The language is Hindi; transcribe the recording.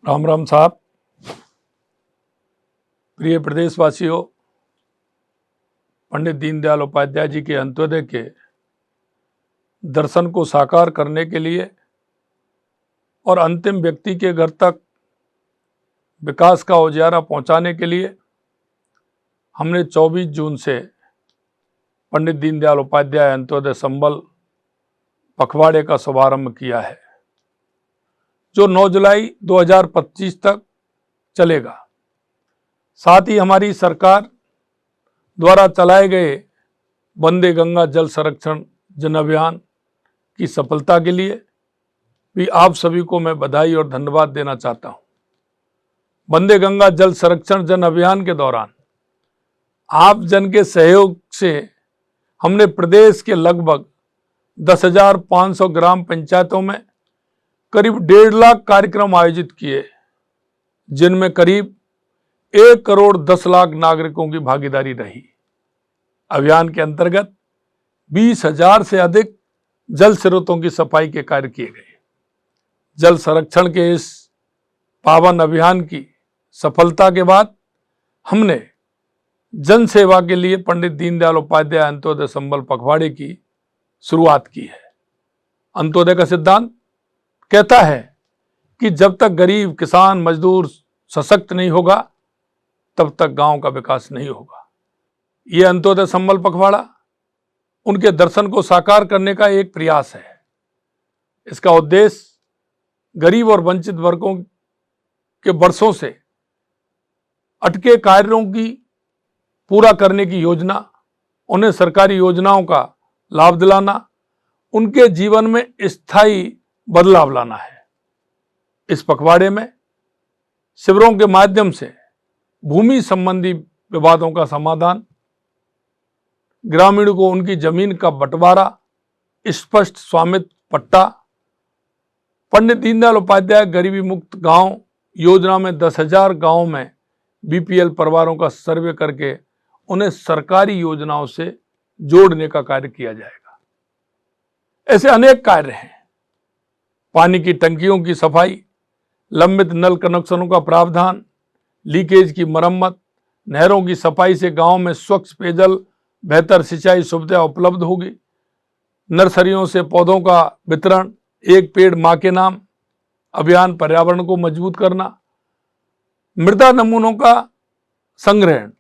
राम राम साहब। प्रिय प्रदेशवासियों, पंडित दीनदयाल उपाध्याय जी के अंत्योदय के दर्शन को साकार करने के लिए और अंतिम व्यक्ति के घर तक विकास का उजियारा पहुंचाने के लिए हमने 24 जून से पंडित दीनदयाल उपाध्याय अंत्योदय संबल पखवाड़े का शुभारंभ किया है, जो 9 जुलाई 2025 तक चलेगा। साथ ही हमारी सरकार द्वारा चलाए गए वंदे गंगा जल संरक्षण जन अभियान की सफलता के लिए भी आप सभी को मैं बधाई और धन्यवाद देना चाहता हूं। वंदे गंगा जल संरक्षण जन अभियान के दौरान आप जन के सहयोग से हमने प्रदेश के लगभग 10,500 ग्राम पंचायतों में करीब 1.5 लाख कार्यक्रम आयोजित किए, जिनमें करीब 1 करोड़ 10 लाख नागरिकों की भागीदारी रही। अभियान के अंतर्गत 20,000 से अधिक जल स्रोतों की सफाई के कार्य किए गए। जल संरक्षण के इस पावन अभियान की सफलता के बाद हमने जन सेवा के लिए पंडित दीनदयाल उपाध्याय अंत्योदय संबल पखवाड़े की शुरुआत की है। अंत्योदय का सिद्धांत कहता है कि जब तक गरीब, किसान, मजदूर सशक्त नहीं होगा, तब तक गांव का विकास नहीं होगा। ये अंत्योदय संबल पखवाड़ा उनके दर्शन को साकार करने का एक प्रयास है। इसका उद्देश्य गरीब और वंचित वर्गों के वर्षों से अटके कार्यों की पूरा करने की योजना, उन्हें सरकारी योजनाओं का लाभ दिलाना, उनके जीवन में स्थायी बदलाव लाना है। इस पखवाड़े में शिविरों के माध्यम से भूमि संबंधी विवादों का समाधान, ग्रामीणों को उनकी जमीन का बंटवारा, स्पष्ट स्वामित्व पट्टा, पंडित दीनदयाल उपाध्याय गरीबी मुक्त गांव योजना में 10,000 गांवों में बीपीएल परिवारों का सर्वे करके उन्हें सरकारी योजनाओं से जोड़ने का कार्य किया जाएगा। ऐसे अनेक कार्य हैं। पानी की टंकियों की सफाई, लंबित नल कनेक्शनों का प्रावधान, लीकेज की मरम्मत, नहरों की सफाई से गांव में स्वच्छ पेयजल, बेहतर सिंचाई सुविधा उपलब्ध होगी। नर्सरियों से पौधों का वितरण, एक पेड़ मां के नाम अभियान पर्यावरण को मजबूत करना, मृदा नमूनों का संग्रहण